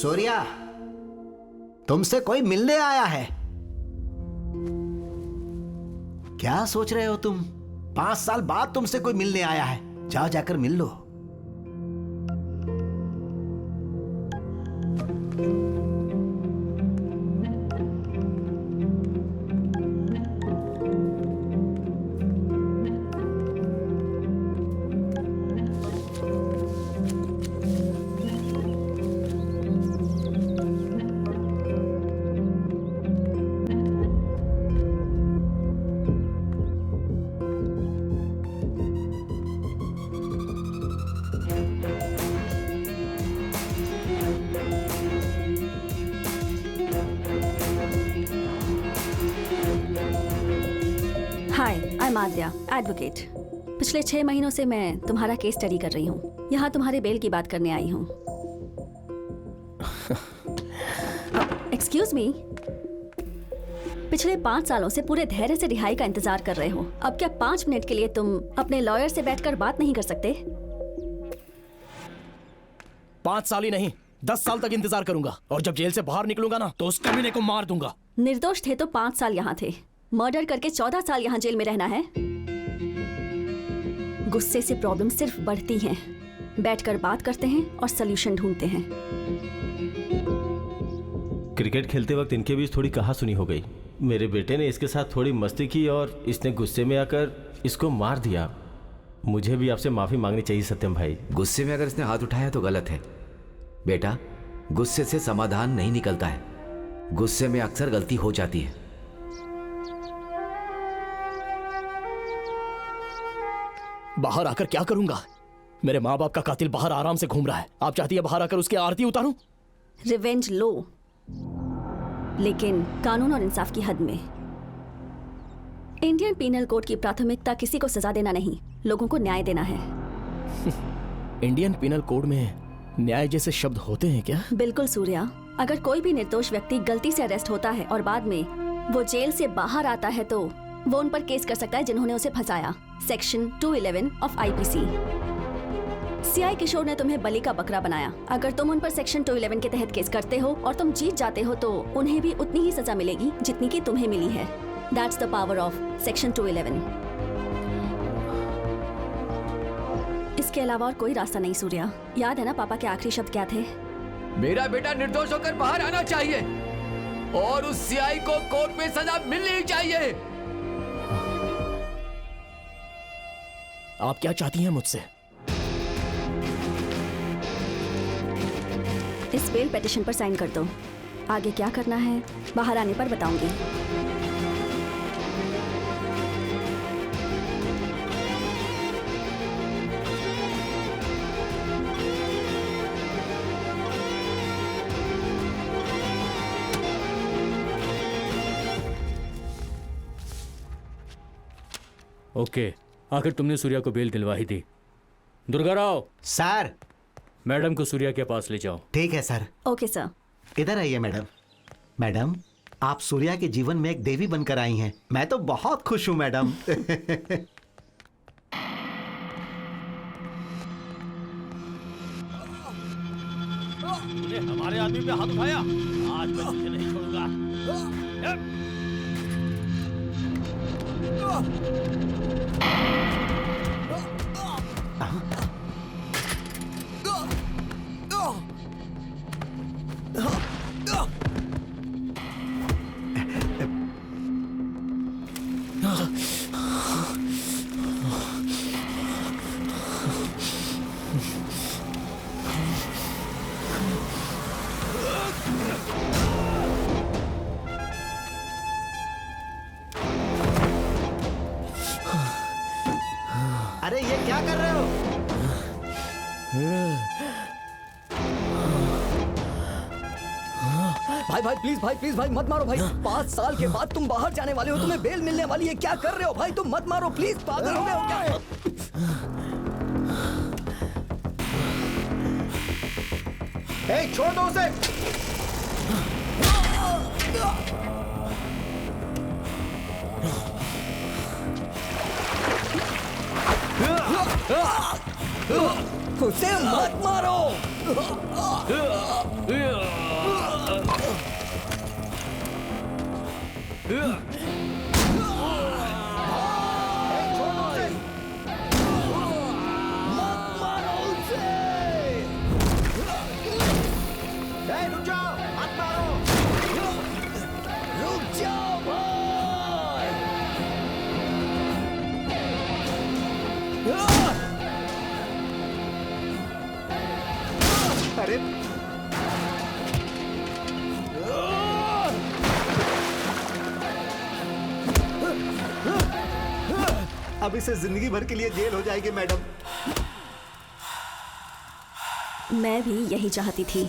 सूर्या, तुमसे कोई मिलने आया है। क्या सोच रहे हो तुम? 5 साल बाद तुमसे कोई मिलने आया है। जाओ जाकर मिल लो। हाय, आई एम आद्या, एडवोकेट। पिछले 6 महीनों से मैं तुम्हारा केस स्टडी कर रही हूँ। यहाँ तुम्हारे बेल की बात करने आई हूँ। एक्सक्यूज मी, पिछले 5 सालों से पूरे धैर्य से रिहाई का इंतजार कर रहे हो। अब क्या 5 मिनट के लिए तुम अपने लॉयर से बैठकर बात नहीं कर सकते? 5 साल ही नहीं, 10 साल तक इंतजार करूंगा, और जब जेल से बाहर निकलूंगा ना तो उस कमीने को मार दूंगा। निर्दोष थे तो 5 साल यहाँ थे, मर्डर करके 14 साल यहाँ जेल में रहना है। गुस्से से प्रॉब्लम सिर्फ बढ़ती हैं। बैठकर बात करते हैं और सॉल्यूशन ढूंढते हैं। क्रिकेट खेलते वक्त इनके बीच थोड़ी कहासुनी हो गई। मेरे बेटे ने इसके साथ थोड़ी मस्ती की और इसने गुस्से में आकर इसको मार दिया। मुझे भी आपसे माफी मांगनी चाहिए सत्यम भाई। गुस्से में अगर इसने हाथ उठाया तो गलत है बेटा। गुस्से से समाधान नहीं निकलता है, गुस्से में अक्सर गलती हो जाती है। बाहर आकर क्या करूंगा? मेरे माँ बाप का कातिल बाहर आराम से घूम रहा है। आप चाहती है बाहर आकर उसकी आरती उतारूं? रिवेंज लो, लेकिन कानून और इंसाफ की हद में। इंडियन पीनल कोड की प्राथमिकता किसी को सजा देना नहीं, लोगों को न्याय देना है। इंडियन पीनल कोड में न्याय जैसे शब्द होते हैं क्या? बिल्कुल सूर्या, अगर कोई भी निर्दोष व्यक्ति गलती से अरेस्ट होता है और बाद में वो जेल से बाहर आता है तो वो उन पर केस कर सकता है जिन्होंने उसे फंसाया। Section 211 of IPC. सीआई किशोर ने तुम्हें बलि का बकरा बनाया। अगर तुम उन पर सेक्शन 211 के तहत केस करते हो और तुम जीत जाते हो तो उन्हें भी उतनी ही सजा मिलेगी जितनी की तुम्हें मिली है। That's the power of section 211। इसके अलावा और कोई रास्ता नहीं सूर्या। याद है ना पापा के आखिरी शब्द क्या थे? मेरा बेटा निर्दोष होकर बाहर आना चाहिए और उस सीआई को कोर्ट में सजा मिलनी चाहिए। आप क्या चाहती हैं मुझसे? इस बेल पिटीशन पर साइन कर दो। आगे क्या करना है बाहर आने पर बताऊंगी। ओके, आखिर तुमने सूर्या को बेल दिलवा ही दी। दुर्गा राव, सर। मैडम को सूर्या के पास ले जाओ। ठीक है सर। Okay sir. इधर आइए मैडम। मैडम, आप सूर्या के जीवन में एक देवी बनकर आई हैं। मैं तो बहुत खुश हूं मैडम। तूने हमारे आदमी पे हाथ उठाया, आज मैं तुझे नहीं छोड़ूंगा। अरे ये क्या कर रहे हो? भाई प्लीज भाई मत मारो भाई। 5 साल के बाद तुम बाहर जाने वाले हो, तुम्हें बेल मिलने वाली है। क्या कर रहे हो भाई? तुम मत मारो प्लीज। पागल हो गए हो क्या? छोड़ दो उसे। उसे मत मारो। रुक जाओ भाई। अरे अब इसे जिंदगी भर के लिए जेल हो जाएगी मैडम। मैं भी यही चाहती थी।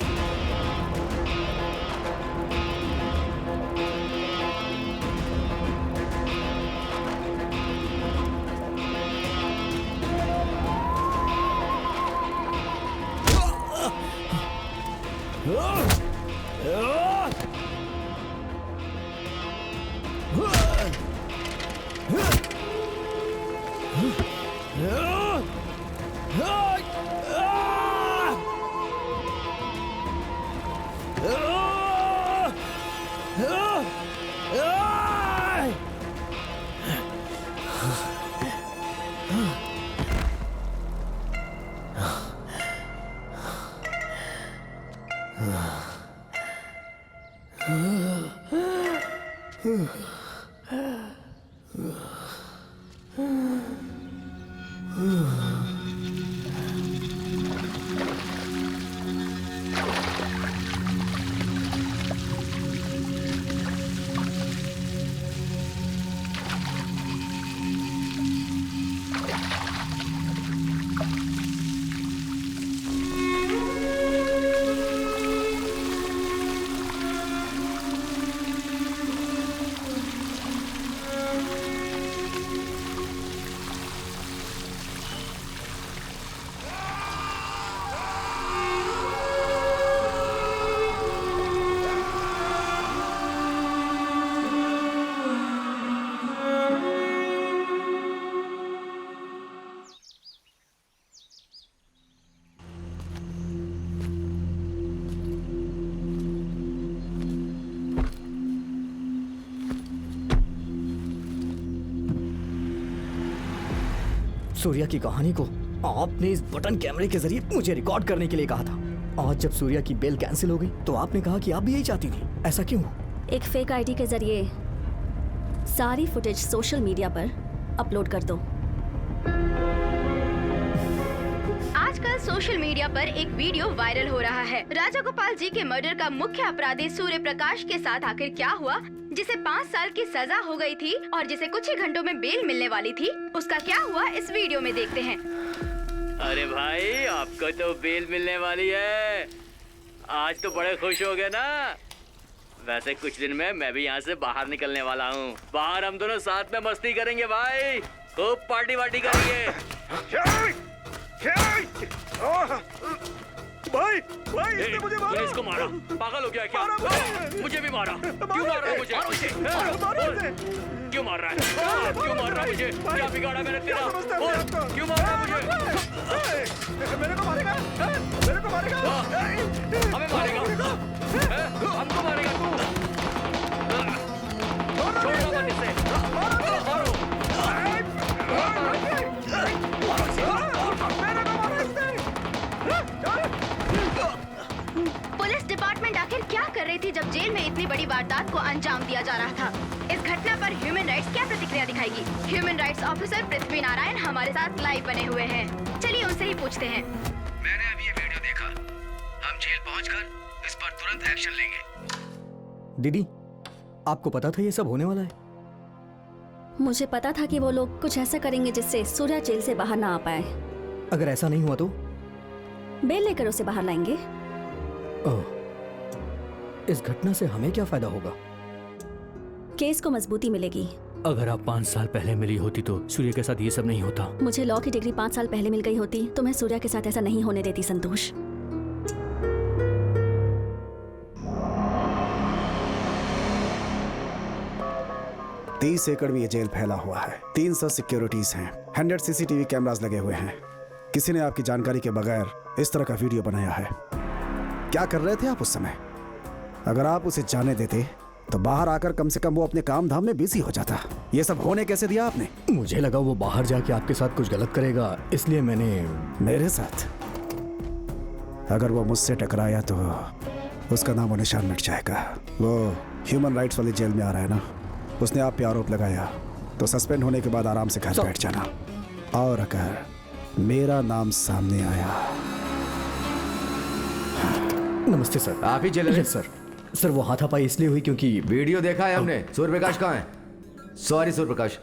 सूर्या की कहानी को आपने इस बटन कैमरे के जरिए मुझे रिकॉर्ड करने के लिए कहा था। आज जब सूर्या की बेल कैंसिल हो गई तो आपने कहा कि आप भी यही चाहती थी। ऐसा क्यों? एक फेक आईडी के जरिए सारी फुटेज सोशल मीडिया पर अपलोड कर दो। आजकल सोशल मीडिया पर एक वीडियो वायरल हो रहा है। राजा गोपाल जी के मर्डर का मुख्य अपराधी सूर्य प्रकाश के साथ आखिर क्या हुआ, जिसे 5 साल की सजा हो गई थी और जिसे कुछ ही घंटों में बेल मिलने वाली थी, उसका क्या हुआ इस वीडियो में देखते हैं। अरे भाई, आपको तो बेल मिलने वाली है। आज तो बड़े खुश हो गए ना। वैसे कुछ दिन में मैं भी यहाँ से बाहर निकलने वाला हूँ। बाहर हम दोनों साथ में मस्ती करेंगे भाई, खूब पार्टी वार्टी करेंगे। भाई भाई इसने मुझे मारा। इसको मारा? पागल हो गया क्या? मुझे भी मारा। क्यों मार रहा है मुझे? क्यों मार रहा है? क्यों मार रहा है मुझे? क्या बिगाड़ा मैंने तेरा? क्यों मार रहा है मुझे? मेरे को मारेगा? मेरे को मारेगा? हमें मारेगा? हमको मारेगा तू? छोड़ो मत इसे। मारो। पुलिस डिपार्टमेंट आखिर क्या कर रही थी जब जेल में इतनी बड़ी वारदात को अंजाम दिया जा रहा था? इस घटना पर ह्यूमन राइट्स क्या प्रतिक्रिया दिखाएगी? Human rights officer Prithvi Narayan हमारे साथ लाइव बने हुए हैं। चलिए उनसे ही पूछते हैं। मैंने अभी ये वीडियो देखा। हम जेल पहुंचकर इस पर तुरंत एक्शन लेंगे। दीदी, आपको पता था ये सब होने वाला है? मुझे पता था कि वो लोग कुछ ऐसा करेंगे जिससे सूर्या जेल से बाहर ना आ पाए। अगर ऐसा नहीं हुआ तो? बेल लेकर उसे बाहर लाएंगे। ओह, इस घटना से हमें क्या फायदा होगा? केस को मजबूती मिलेगी। अगर आप 5 साल पहले मिली होती तो सूर्य के साथ ये सब नहीं होता। मुझे लॉ की डिग्री 5 साल पहले मिल गई होती तो मैं सूर्या के साथ ऐसा नहीं होने देती संतोष। तीस एकड़ में ये जेल फैला हुआ है। 300 सिक्योरिटीज हैं, 100 सीसीटीवी कैमरास लगे हुए हैं। किसी ने आपकी जानकारी के बगैर इस तरह का वीडियो बनाया है। क्या कर रहे थे आप उस समय? अगर आप उसे जाने देते तो बाहर आकर कम से कम वो अपने काम धाम में बिजी हो जाता। ये सब होने कैसे दिया आपने? मुझे लगा वो बाहर जाके आपके साथ कुछ गलत करेगा, इसलिए मैंने। मेरे साथ? अगर वो मुझसे टकराया तो उसका नाम और निशान मिट जाएगा। वो ह्यूमन राइट्स वाली जेल में आ रहा है ना, उसने आप पे आरोप लगाया तो सस्पेंड होने के बाद आराम से घर बैठ जाना। और अगर मेरा नाम सामने आया। नमस्ते सर। आप ही जेलर हैं? Yes sir. सर वो हाथापाई इसलिए हुई क्योंकि वीडियो देखा है हमने। सूर्यप्रकाश कहाँ है? सॉरी सूर्यप्रकाश,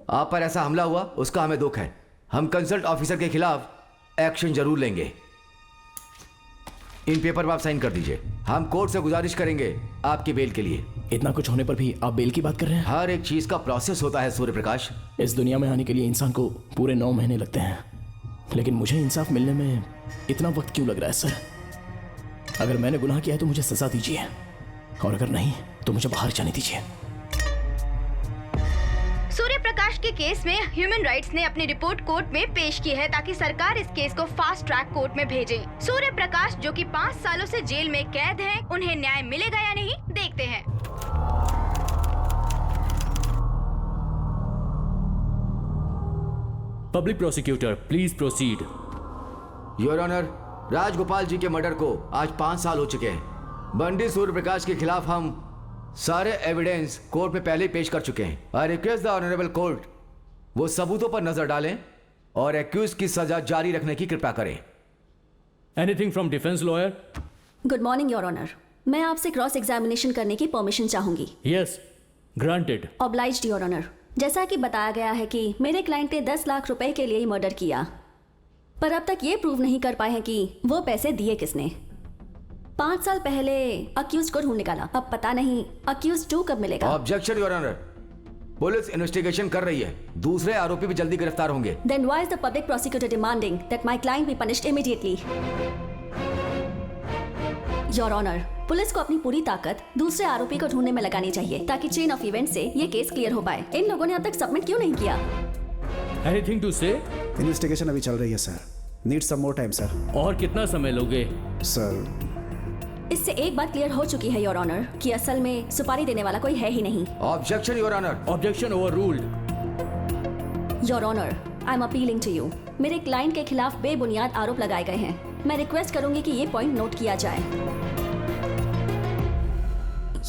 आप पर ऐसा हमला हुआ उसका हमें दुख है। हम कंसल्ट ऑफिसर के खिलाफ एक्शन जरूर लेंगे। इन पेपर पर आप साइन कर दीजिए। हम कोर्ट से गुजारिश करेंगे आपकी बेल के लिए। इतना कुछ होने पर भी आप बेल की बात कर रहे हैं? हर एक चीज का प्रोसेस होता है सूर्यप्रकाश। इस दुनिया में आने के लिए इंसान को पूरे 9 महीने लगते हैं, लेकिन मुझे इंसाफ मिलने में इतना वक्त क्यों लग रहा है सर? अगर मैंने गुनाह किया है तो मुझे सजा दीजिए, और अगर नहीं तो मुझे बाहर जाने दीजिए। सूर्य प्रकाश के केस में ह्यूमन राइट्स ने अपनी रिपोर्ट कोर्ट में पेश की है ताकि सरकार इस केस को फास्ट ट्रैक कोर्ट में भेजे। सूर्य प्रकाश जो कि 5 सालों से जेल में कैद हैं, उन्हें न्याय मिलेगा या नहीं, देखते हैं। Public prosecutor please proceed. Your honour, Rajagopal ji के मर्डर को आज 5 साल हो चुके हैं। बंडी सूर्यप्रकाश के खिलाफ हम सारे एविडेंस कोर्ट में पहले ही पेश कर चुके हैं। I request the honourable court वो सबूतों पर नजर डालें और एक्यूज की सजा जारी रखने की कृपा करें। Anything from defence lawyer? Good morning your honour, मैं आपसे क्रॉस एग्जामिनेशन करने की परमिशन चाहूंगी। Yes, granted. Obliged your honour. जैसा कि बताया गया है कि मेरे क्लाइंट ने 10 लाख रुपए के लिए ही मर्डर किया, पर अब तक ये प्रूव नहीं कर पाए हैं कि वो पैसे दिए किसने। 5 साल पहले अक्यूज को ढूंढ निकाला, अब पता नहीं अक्यूज 2 कब मिलेगा। Objection your honour, police investigation कर रही है, दूसरे आरोपी भी जल्दी गिरफ्तार होंगे। Then why is the public prosecutor demanding that my client be punished immediately? Your Honor, police को अपनी पूरी ताकत दूसरे आरोपी को ढूंढने में लगानी चाहिए ताकि चेन ऑफ इवेंट से ये केस क्लियर हो पाए। इन लोगों ने अब तक सबमिट क्यों नहीं किया? एनीथिंग टू से? इन्वेस्टिगेशन अभी चल रही है sir. Need some more time sir. और कितना समय लोगे? सर इससे एक बात क्लियर हो चुकी है योर ऑनर कि असल में सुपारी देने वाला कोई है ही नहीं। Objection your honour. Objection overruled. Your honour, I am appealing to you. मेरे क्लाइंट के खिलाफ बेबुनियाद आरोप लगाए गए हैं। मैं रिक्वेस्ट करूंगी कि ये पॉइंट नोट किया जाए।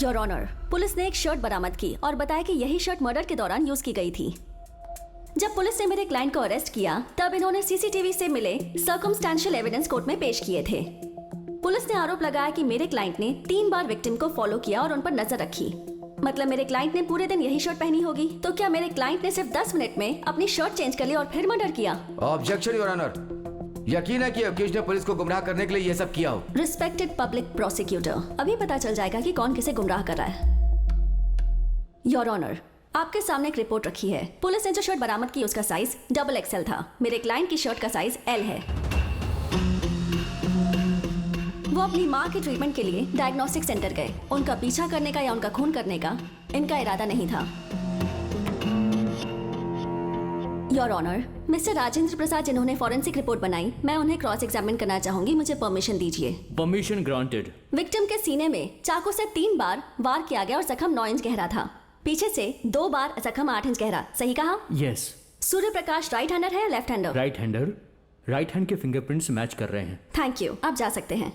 योर ऑनर, पुलिस ने एक शर्ट बरामद की और बताया कि यही शर्ट मर्डर के दौरान यूज की गई थी। जब पुलिस ने मेरे क्लाइंट को अरेस्ट किया तब इन्होंने सीसीटीवी से मिले सर्कमस्टेंशियल एविडेंस कोर्ट में पेश किए थे। पुलिस ने आरोप लगाया कि मेरे क्लाइंट ने 3 बार विक्टिम को फॉलो किया और उन पर नजर रखी। मतलब मेरे क्लाइंट ने पूरे दिन यही शर्ट पहनी होगी। तो क्या मेरे क्लाइंट ने सिर्फ 10 मिनट में अपनी शर्ट चेंज कर ली और फिर मर्डर किया? ऑब्जेक्शन योर ऑनर, यकीन है कि अक्यूज ने पुलिस को गुमराह करने के लिए ये सब किया हो। रिस्पेक्टेड पब्लिक प्रोसिक्यूटर, अभी पता चल जाएगा कि कौन किसे गुमराह कर रहा है। योर ऑनर, आपके सामने एक रिपोर्ट रखी है। पुलिस ने जो शर्ट बरामद की उसका साइज XXL था। मेरे क्लाइंट की शर्ट का साइज L है। वो अपनी माँ के ट्रीटमेंट के लिए डायग्नोस्टिक सेंटर गए। उनका पीछा करने का या उनका खून करने का इनका इरादा नहीं था। Your honour, mister Rajendra Prasad जिन्होंने फॉरेंसिक रिपोर्ट बनाई, मैं उन्हें क्रॉस एग्जामिन करना चाहूंगी। मुझे परमिशन दीजिए। Permission granted. विक्टिम के सीने में चाकू से 3 बार वार किया गया और जख्म 9 इंच गहरा था। पीछे से 2 बार जख्म 8 इंच गहरा। सही कहा? Yes. Surya Prakash right hander है या left hander? Right hander. Right hand के फिंगरप्रिंट्स मैच कर रहे हैं। थैंक यू, आप जा सकते हैं।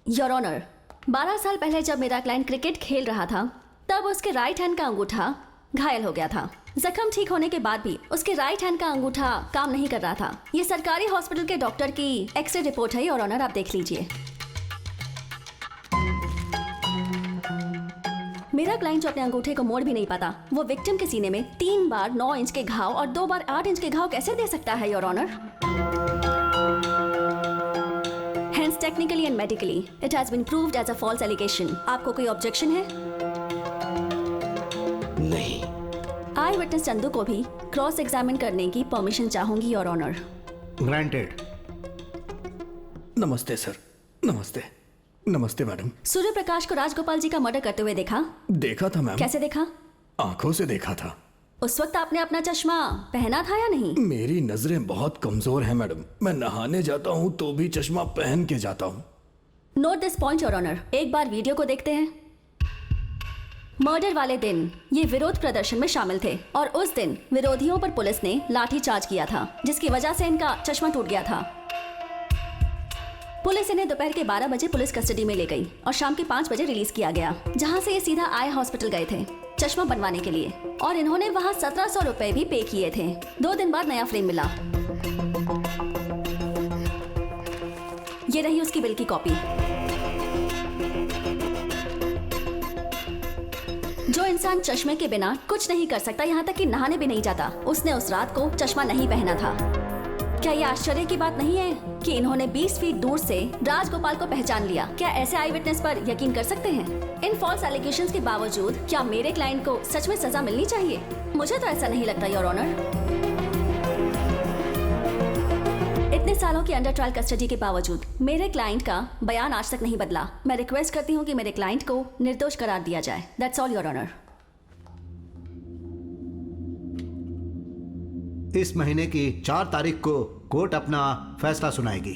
योर ऑनर, 12 साल पहले जब मेरा क्लाइंट क्रिकेट खेल रहा था तब उसके राइट हैंड का अंगूठा घायल हो गया था। जख्म ठीक होने के बाद भी उसके राइट हैंड का अंगूठा काम नहीं कर रहा था। ये सरकारी हॉस्पिटल के डॉक्टर की एक्सरे रिपोर्ट है योर ऑनर, आप देख लीजिए। मेरा क्लाइंट जो अपने अंगूठे को मोड़ भी नहीं पाता, वो विक्टिम के सीने में 3 बार 9 इंच के घाव और 2 बार 8 इंच के घाव कैसे दे सकता है your honour? Hence technically and medically it has been proved as a false allegation. आपको कोई ऑब्जेक्शन है? नहीं। आई विटनेस चंदू को भी क्रॉस एग्जामिन करने की परमिशन चाहूंगी योर ऑनर। ग्रांटेड। नमस्ते सर। नमस्ते। नमस्ते मैडम। सूर्य प्रकाश को राजगोपाल जी का मर्डर करते हुए देखा? देखा था मैम। कैसे देखा? आंखों से देखा था। उस वक्त आपने अपना चश्मा पहना था या नहीं? मेरी नजरें बहुत कमजोर हैं मैडम। मैं नहाने जाता हूँ तो भी चश्मा पहन के जाता हूँ। Note this point your honour. एक बार वीडियो को देखते हैं। मर्डर वाले दिन ये विरोध प्रदर्शन में शामिल थे और उस दिन विरोधियों पर पुलिस ने लाठीचार्ज किया था, जिसकी वजह से इनका चश्मा टूट गया था। पुलिस इन्हें दोपहर के 12 बजे पुलिस कस्टडी में ले गई और शाम के 5 बजे रिलीज किया गया, जहां से ये सीधा आई हॉस्पिटल गए थे चश्मा बनवाने के लिए और इन्होंने वहां 1700 रुपए भी पे किए थे। 2 दिन बाद नया फ्रेम मिला। ये रही उसकी बिल की कॉपी। जो इंसान चश्मे के बिना कुछ नहीं कर सकता, यहाँ तक कि नहाने भी नहीं जाता, उसने उस रात को चश्मा नहीं पहना था। क्या ये आश्चर्य की बात नहीं है कि इन्होंने 20 फीट दूर से राजगोपाल को पहचान लिया? क्या ऐसे आई विटनेस पर यकीन कर सकते हैं? इन फॉल्स एलिगेशंस के बावजूद क्या मेरे क्लाइंट को सच में सजा मिलनी चाहिए? मुझे तो ऐसा नहीं लगता योर ऑनर। इतने सालों की अंडर ट्रायल कस्टडी के बावजूद मेरे क्लाइंट का बयान आज तक नहीं बदला। मैं रिक्वेस्ट करती हूँ कि मेरे क्लाइंट को निर्दोष करार दिया जाए। That's all your honour. इस महीने की 4 तारीख को कोर्ट अपना फैसला सुनाएगी।